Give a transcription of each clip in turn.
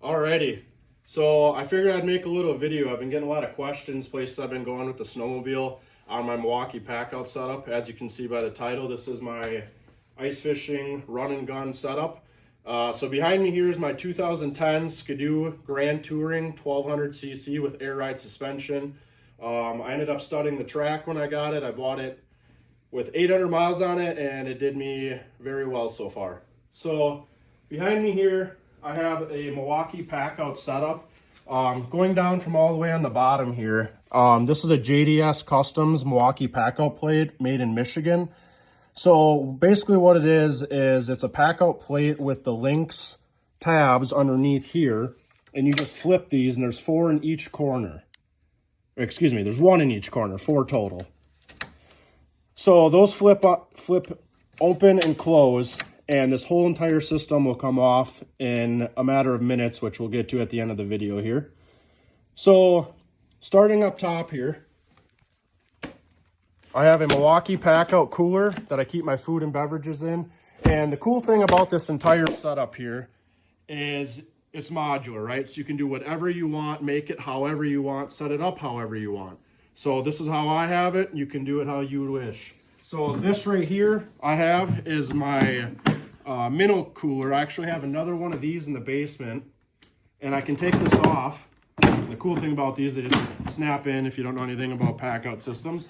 Alrighty, so I figured I'd make a little video. I've been getting a lot of questions, places I've been going with the snowmobile on my Milwaukee Packout setup. As you can see by the title, this is my ice fishing run and gun setup. So behind me here is my 2010 Skidoo Grandtouring 1200cc with air ride suspension. I ended up studying the track when I got it. I bought it with 800 miles on it and it did me very well so far. So behind me here, I have a Milwaukee Packout setup. Going down from all the way on the bottom here, this is a JDS Customs Milwaukee Packout plate made in Michigan. So basically what it is it's a Packout plate with the links tabs underneath here, and you just flip these and there's four in each corner. Excuse me, there's one in each corner, four total. So those flip open and close, and this whole entire system will come off in a matter of minutes, which we'll get to at the end of the video here. So starting up top here, I have a Milwaukee Packout cooler that I keep my food and beverages in. And the cool thing about this entire setup here is it's modular, right? So you can do whatever you want, make it however you want, set it up however you want. So this is how I have it. You can do it how you wish. So this right here I have is my minnow cooler. I actually have another one of these in the basement, and I can take this off. The cool thing about these, they just snap in if you don't know anything about Packout systems.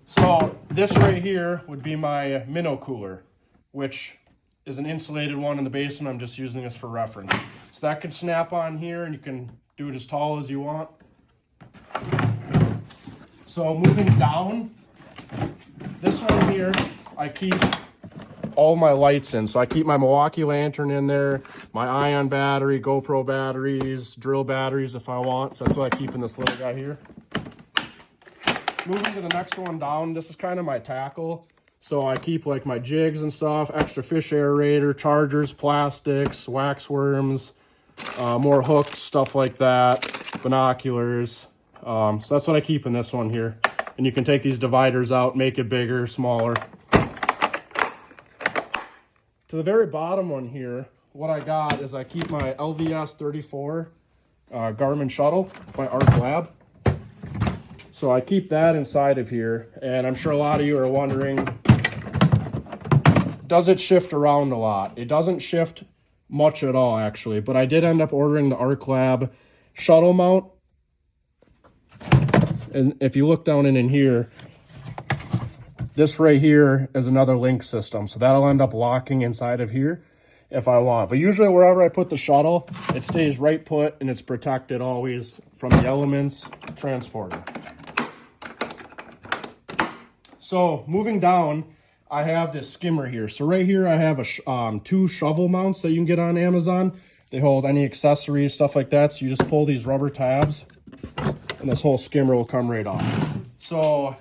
So this right here would be my minnow cooler, which is an insulated one in the basement. I'm just using this for reference. So that can snap on here and you can do it as tall as you want. So moving down, this one here, I keep all my lights in. So I keep my Milwaukee lantern in there, my ion battery, GoPro batteries, drill batteries if I want. So that's what I keep in this little guy here. Moving to the next one down, this is kind of my tackle. So I keep like my jigs and stuff, extra fish aerator, chargers, plastics, wax worms, more hooks, stuff like that, binoculars. So that's what I keep in this one here. And you can take these dividers out, make it bigger, smaller. To the very bottom one here, what I got is I keep my LVS 34 Garmin shuttle, my Arc Lab. So I keep that inside of here, and I'm sure a lot of you are wondering, does it shift around a lot? It doesn't shift much at all, actually, but I did end up ordering the Arc Lab shuttle mount. And if you look down in here, this right here is another link system, so that'll end up locking inside of here if I want. But usually wherever I put the shuttle, it stays right put and it's protected always from the elements transporting. So moving down, I have this skimmer here. So right here I have a two shovel mounts that you can get on Amazon. They hold any accessories, stuff like that. So you just pull these rubber tabs and this whole skimmer will come right off. So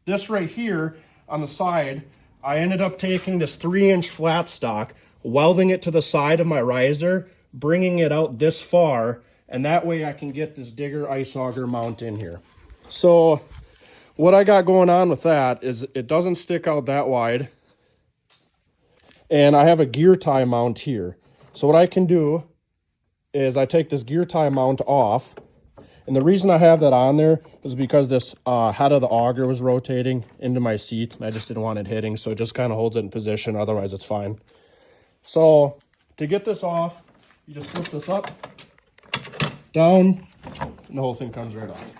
this right here on the side, I ended up taking this 3-inch flat stock, welding it to the side of my riser, bringing it out this far, and that way I can get this Digger ice auger mount in here. So what I got going on with that is it doesn't stick out that wide, and I have a gear tie mount here. So what I can do is I take this gear tie mount off, and the reason I have that on there is because this head of the auger was rotating into my seat, and I just didn't want it hitting, so it just kind of holds it in position, otherwise it's fine. So to get this off, you just flip this up, down, and the whole thing comes right off.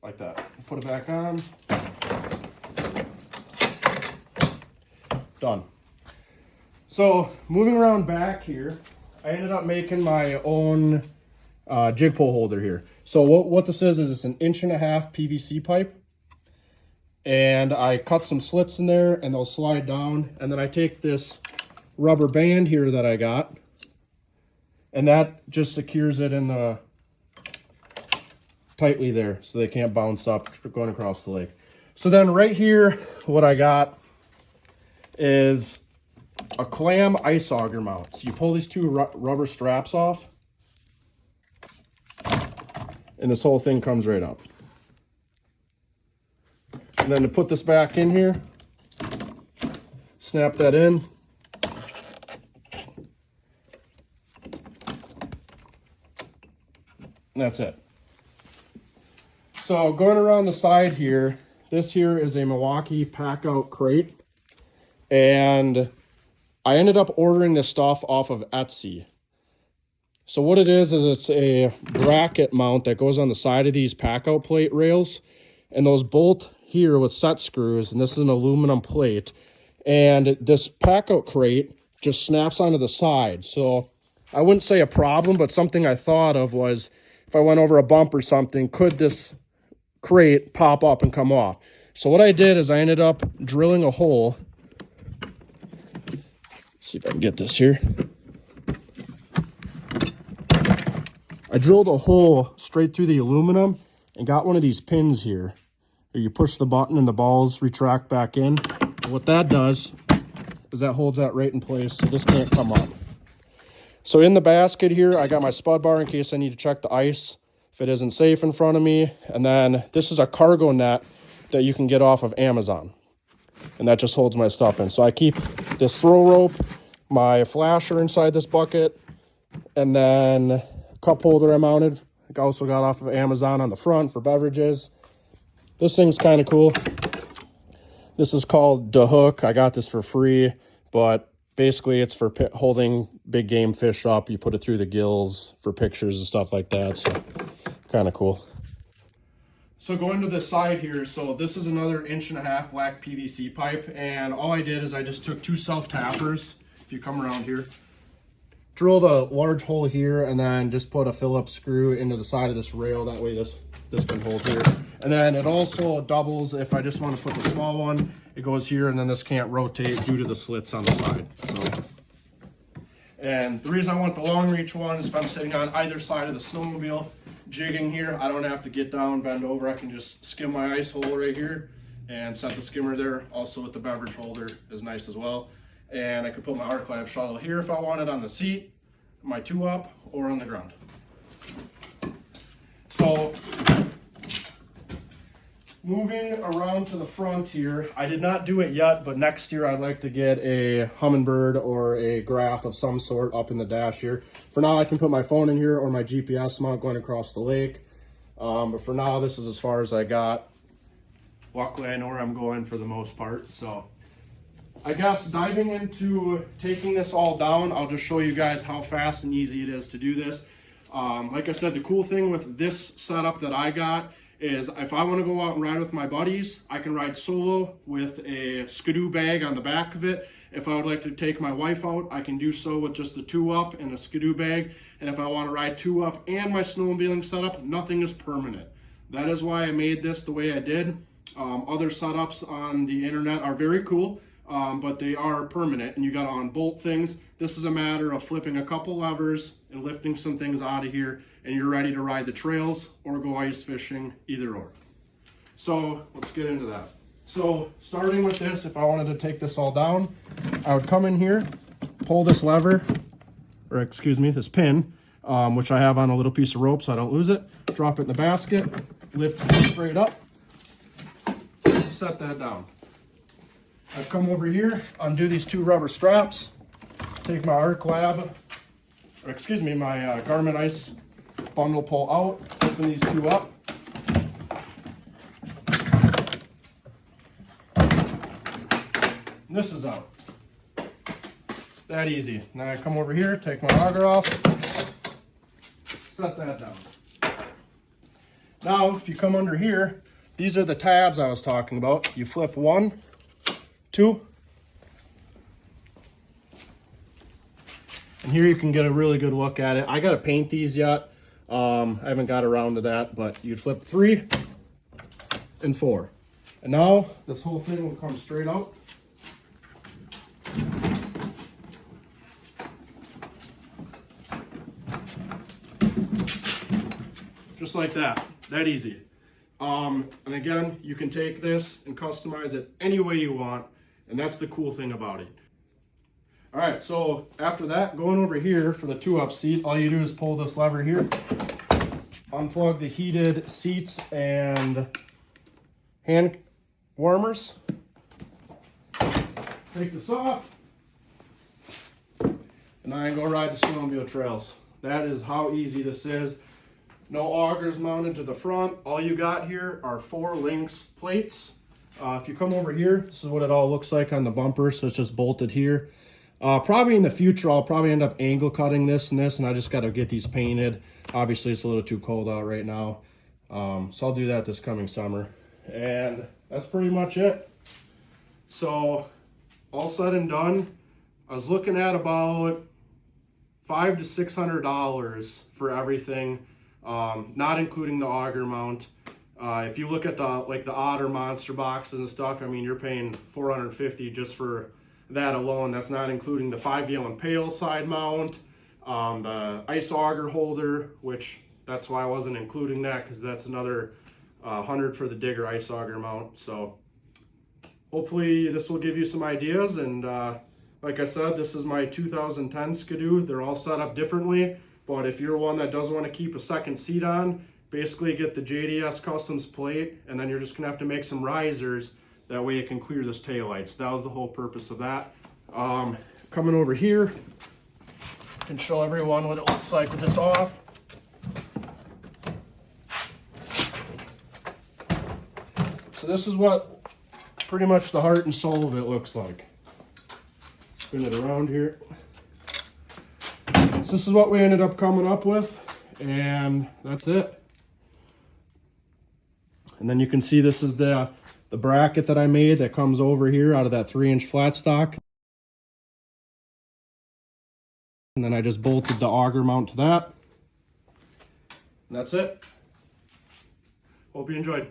Like that. Put it back on. Done. So moving around back here, I ended up making my own jig pole holder here. So what this is it's an 1.5 inch PVC pipe, and I cut some slits in there and they'll slide down, and then I take this rubber band here that I got, and that just secures it in the tightly there so they can't bounce up going across the lake. So then right here, what I got is a clam ice auger mount. So you pull these two rubber straps off, and this whole thing comes right up. And then to put this back in here, snap that in, And that's it. So going around the side here, this here is a Milwaukee Packout crate. And I ended up ordering this stuff off of Etsy. So what it is it's a bracket mount that goes on the side of these Packout plate rails. And those bolt here with set screws, and this is an aluminum plate. And this Packout crate just snaps onto the side. So I wouldn't say a problem, but something I thought of was if I went over a bump or something, could this crate pop up and come off? So what I did is I ended up drilling a hole. Let's see if I can get this here. I drilled a hole straight through the aluminum and got one of these pins here. You push the button and the balls retract back in. And what that does is that holds that right in place so this can't come up. So in the basket here, I got my spud bar in case I need to check the ice if it isn't safe in front of me. And then this is a cargo net that you can get off of Amazon. And that just holds my stuff in. So I keep this throw rope, my flasher inside this bucket, and then a cup holder I mounted. I also got off of Amazon on the front for beverages. This thing's kind of cool. This is called the hook. I got this for free, but basically it's for holding big game fish up. You put it through the gills for pictures and stuff like that. So kind of cool. So going to the side here, so this is another 1.5 inch black PVC pipe, and all I did is I just took 2 self-tappers. If you come around here, drilled a large hole here, and then just put a Phillips screw into the side of this rail. That way this can hold here. And then it also doubles if I just want to put the small one. It goes here, and then this can't rotate due to the slits on the side. So, and the reason I want the long reach one is if I'm sitting on either side of the snowmobile jigging here, I don't have to get down, bend over. I can just skim my ice hole right here and set the skimmer there. Also with the beverage holder is nice as well. And I could put my arc lab shuttle here if I wanted on the seat, my 2-up, or on the ground. So moving around to the front here, I did not do it yet, but next year I'd like to get a Humminbird or a Graph of some sort up in the dash here. For now, I can put my phone in here or my GPS mount going across the lake. But for now, this is as far as I got. Luckily, I know where I'm going for the most part. So I guess diving into taking this all down, I'll just show you guys how fast and easy it is to do this. Like I said, the cool thing with this setup that I got is if I want to go out and ride with my buddies, I can ride solo with a skidoo bag on the back of it. If I would like to take my wife out, I can do so with just the 2-up and a skidoo bag. And if I want to ride 2-up and my snowmobiling setup, nothing is permanent. That is why I made this the way I did. Other setups on the internet are very cool, but they are permanent and you got to unbolt things. This is a matter of flipping a couple levers and lifting some things out of here, and you're ready to ride the trails or go ice fishing, either or. So let's get into that. So starting with this, if I wanted to take this all down, I would come in here, pull this lever, or excuse me, this pin, which I have on a little piece of rope so I don't lose it, drop it in the basket, lift it straight up, set that down. I come over here, undo these 2 rubber straps, take my arc lab, or excuse me, my Garmin ice bundle pull out, open these 2 up. And this is out. That easy. Now I come over here, take my auger off, set that down. Now, if you come under here, these are the tabs I was talking about. You flip 1, 2, and here you can get a really good look at it. I gotta paint these yet. I haven't got around to that, but you flip 3 and 4. And now this whole thing will come straight out. Just like that easy. And again, you can take this and customize it any way you want, and that's the cool thing about it. All right, so after that, going over here for the 2-up seat, all you do is pull this lever here, unplug the heated seats and hand warmers, take this off, and I go ride the snowmobile trails. That is how easy this is. No augers mounted to the front. All you got here are 4 Lynx plates. If you come over here, this is what it all looks like on the bumper. So it's just bolted here. Probably in the future, I'll probably end up angle cutting this and this, and I just got to get these painted. Obviously, it's a little too cold out right now. So I'll do that this coming summer. And that's pretty much it. So all said and done, I was looking at about $500 to $600 for everything, not including the auger mount. If you look at the Otter monster boxes and stuff, I mean, you're paying $450 just for that alone. That's not including the 5-gallon pail side mount, the ice auger holder, which that's why I wasn't including that, because that's another $100 for the digger ice auger mount. So hopefully this will give you some ideas. And like I said, this is my 2010 Skidoo. They're all set up differently, but if you're one that does want to keep a second seat on, basically get the JDS Customs plate, and then you're just gonna have to make some risers. That way it can clear this taillights. That was the whole purpose of that. Coming over here, I can show everyone what it looks like with this off. So this is what pretty much the heart and soul of it looks like. Spin it around here. So this is what we ended up coming up with, and that's it. And then you can see this is the bracket that I made that comes over here out of that 3-inch flat stock. And then I just bolted the auger mount to that. And that's it. Hope you enjoyed.